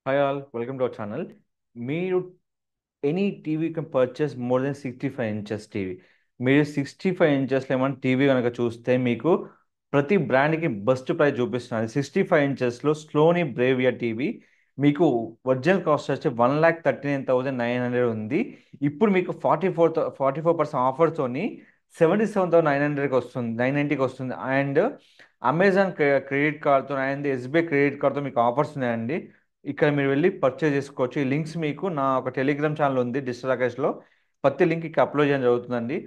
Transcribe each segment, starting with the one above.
Hi all, welcome to our channel. మీరు any TV can purchase more than 65 inches TV. మీరు 65 ఇంచెస్లో ఏమైనా TV కనుక చూస్తే మీకు ప్రతి బ్రాండ్కి బెస్ట్ ప్రైస్ చూపిస్తున్నారు. 65 ఇంచెస్లో స్లోనీ బ్రేవియా టీవీ మీకు ఒరిజినల్ కాస్ట్ వచ్చి 1,39,900 ఉంది. ఇప్పుడు మీకు 44% ఆఫర్తోని 77,900కి వస్తుంది, 990కి వస్తుంది. అండ్ అమెజాన్ క్రెడిట్ కార్డ్తో అండ్ ఎస్బీఐ క్రెడిట్ కార్డ్తో మీకు ఆఫర్స్ ఉన్నాయండి. ఇక్కడ మీరు వెళ్ళి పర్చేజ్ చేసుకోవచ్చు. ఈ లింక్స్ మీకు నా ఒక టెలిగ్రామ్ ఛానల్ ఉంది డిజిటల్ రాకేష్లో. ప్రతి లింక్ ఇక్కడ అప్లోడ్ చేయడం జరుగుతుందండి.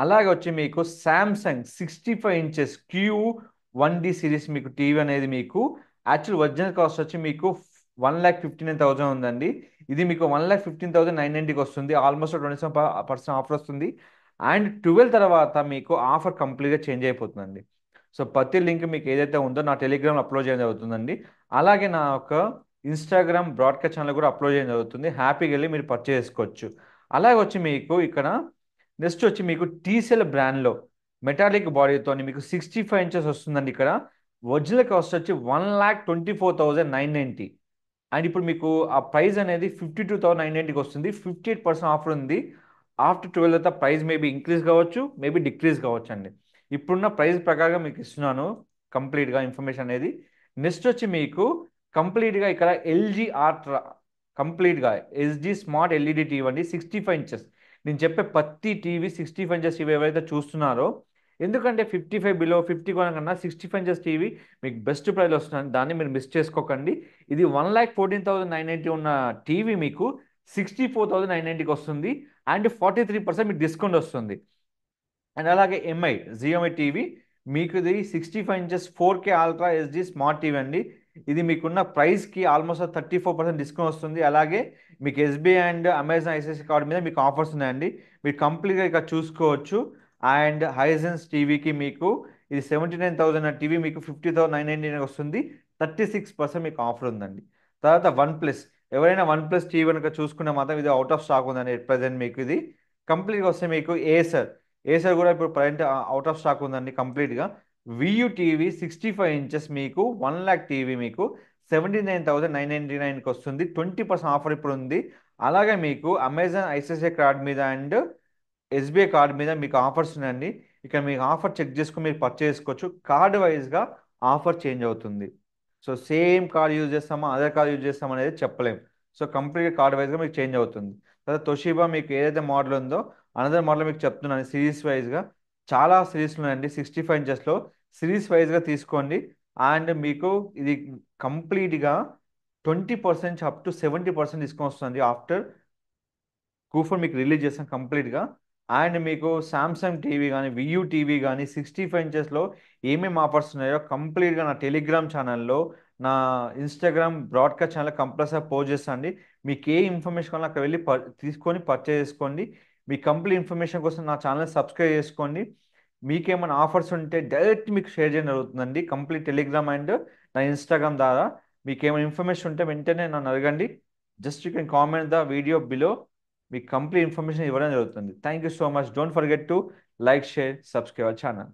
అలాగే వచ్చి మీకు శాంసంగ్ 65 ఇంచెస్ Q1D సిరీస్ మీకు టీవీ అనేది మీకు యాక్చువల్ ఒరిజినల్ కాస్ట్ వచ్చి మీకు 1,59,000 ఉందండి. ఇది మీకు 1,15,990కి వస్తుంది. ఆల్మోస్ట్ 27% ఆఫర్ వస్తుంది. అండ్ 12 తర్వాత మీకు ఆఫర్ కంప్లీట్గా చేంజ్ అయిపోతుందండి. సో ప్రతి లింక్ మీకు ఏదైతే ఉందో నా టెలిగ్రామ్ అప్లోడ్ చేయడం జరుగుతుందండి. అలాగే నా ఒక ఇన్స్టాగ్రామ్ బ్రాడ్కాస్ట్ ఛానల్ కూడా అప్లోడ్ చేయడం జరుగుతుంది. హ్యాపీగా వెళ్ళి మీరు పర్చేస్ చేసుకోవచ్చు. అలాగే వచ్చి మీకు ఇక్కడ నెక్స్ట్ వచ్చి మీకు టీసెల్ బ్రాండ్లో మెటాలిక్ బాడీతో మీకు 65 ఇంచెస్ వస్తుందండి. ఇక్కడ ఒరిజినల్ కాస్ట్ వచ్చి 1,24,990. అండ్ ఇప్పుడు మీకు ఆ ప్రైస్ అనేది 52,990కి వస్తుంది. 58% ఆఫర్ ఉంది. ఆఫ్టర్ 12 తర్వాత ప్రైస్ మేబీ ఇంక్రీజ్ కావచ్చు, మేబీ డిక్రీజ్ కావచ్చు అండి. ఇప్పుడున్న ప్రైస్ ప్రకారం మీకు ఇస్తున్నాను కంప్లీట్గా ఇన్ఫర్మేషన్ అనేది. నెక్స్ట్ వచ్చి మీకు కంప్లీట్గా ఇక్కడ ఎల్జీ ఆర్ట్రా కంప్లీట్గా ఎస్జీ స్మార్ట్ ఎల్ఈడి టీవీ అండి. 65 ఇంచెస్ నేను చెప్పే ప్రతి టీవీ 65 ఇంచెస్ టీవీ ఎవరైతే చూస్తున్నారో, ఎందుకంటే 55 బిలో 50 కొనకన్నా 65 ఇంచెస్ టీవీ మీకు బెస్ట్ ప్రైస్ వస్తుంది. దాన్ని మీరు మిస్ చేసుకోకండి. ఇది 1,14,990 ఉన్న టీవీ మీకు 64,990కి వస్తుంది. అండ్ 43% మీకు డిస్కౌంట్ వస్తుంది. అండ్ అలాగే జియోమై టీవీ మీకు ఇది 65 inches 4K ultra SD smart TV అండి. ఇది మీకున్న ప్రైస్కి ఆల్మోస్ట్ 34% డిస్కౌంట్ వస్తుంది. అలాగే మీకు SBI and Amazon ICICI card మీద మీకు ఆఫర్స్ ఉన్నాయండి. మీరు కంప్లీట్గా ఇక్కడ చూసుకోవచ్చు. అండ్ హైసెన్స్ టీవీకి మీకు ఇది 79,000 టీవీ మీకు 50,990 వస్తుంది. 36% మీకు ఆఫర్ ఉందండి. తర్వాత వన్ ప్లస్, ఎవరైనా వన్ ప్లస్ టీవీ కనుక చూసుకున్న మాత్రం ఇది అవుట్ ఆఫ్ స్టాక్ ఉందండి. ప్రజెంట్ మీకు ఇది కంప్లీట్గా వస్తే మీకు ఏసర్ కూడా ఇప్పుడు ప్రజెంట్ అవుట్ ఆఫ్ స్టాక్ ఉందండి కంప్లీట్గా. వియూ టీవీ 65 ఇంచెస్ మీకు 1,00,000 టీవీ మీకు 79,999కి వస్తుంది. 20% ఆఫర్ ఇప్పుడు ఉంది. అలాగే మీకు అమెజాన్ ఐసిఐసిఐ కార్డ్ మీద అండ్ ఎస్బీఐ కార్డ్ మీద మీకు ఆఫర్స్ ఉన్నాయండి. ఇక్కడ మీకు ఆఫర్ చెక్ చేసుకుని మీరు పర్చేస్ చేసుకోవచ్చు. కార్డ్ వైజ్గా ఆఫర్ చేంజ్ అవుతుంది. సో సేమ్ కార్డ్ యూజ్ చేస్తామా అదర్ కార్డ్ యూజ్ చేస్తామా అనేది చెప్పలేము. సో కంప్లీట్గా కార్డ్ వైజ్గా మీకు చేంజ్ అవుతుంది. తర్వాత తొషిబా మీకు ఏదైతే మోడల్ ఉందో అనదర్ మోడల్ మీకు చెప్తున్నాను. సిరీస్ వైజ్గా చాలా సిరీస్లు ఉన్నాయండి. 65 ఇంచెస్లో సిరీస్ వైజ్గా తీసుకోండి. అండ్ మీకు ఇది కంప్లీట్గా 20% అప్ టు 70% డిస్కౌంట్ వస్తుంది ఆఫ్టర్ కూపన్ మీకు రిలీజ్ చేస్తాం కంప్లీట్గా. అండ్ మీకు సామ్సంగ్ టీవీ కానీ వియూ టీవీ కానీ 65 ఇంచెస్లో ఏమేమి ఆఫర్స్ ఉన్నాయో కంప్లీట్గా నా టెలిగ్రామ్ ఛానల్లో, నా Instagram broadcast channel compulsory post చేస్తాను అండి. మీకు ఏ ఇన్ఫర్మేషన్ కావాలో అక్కడ వెళ్ళి తీసుకొని పర్చేస్ చేసుకోండి. మీ కంప్లీట్ ఇన్ఫర్మేషన్ కోసం నా ఛానల్ సబ్స్క్రైబ్ చేసుకోండి. మీకేమైనా ఆఫర్స్ ఉంటే డైరెక్ట్ మీకు షేర్ చేయడం జరుగుతుందండి కంప్లీట్ టెలిగ్రామ్ అండ్ నా ఇన్స్టాగ్రామ్ ద్వారా. మీకు ఏమైనా ఇన్ఫర్మేషన్ ఉంటే వెంటనే నన్ను అడగండి. Just you can comment the video below. మీకు కంప్లీట్ ఇన్ఫర్మేషన్ ఇవ్వడం జరుగుతుంది. Thank you so much. Don't forget to like, share, subscribe our channel.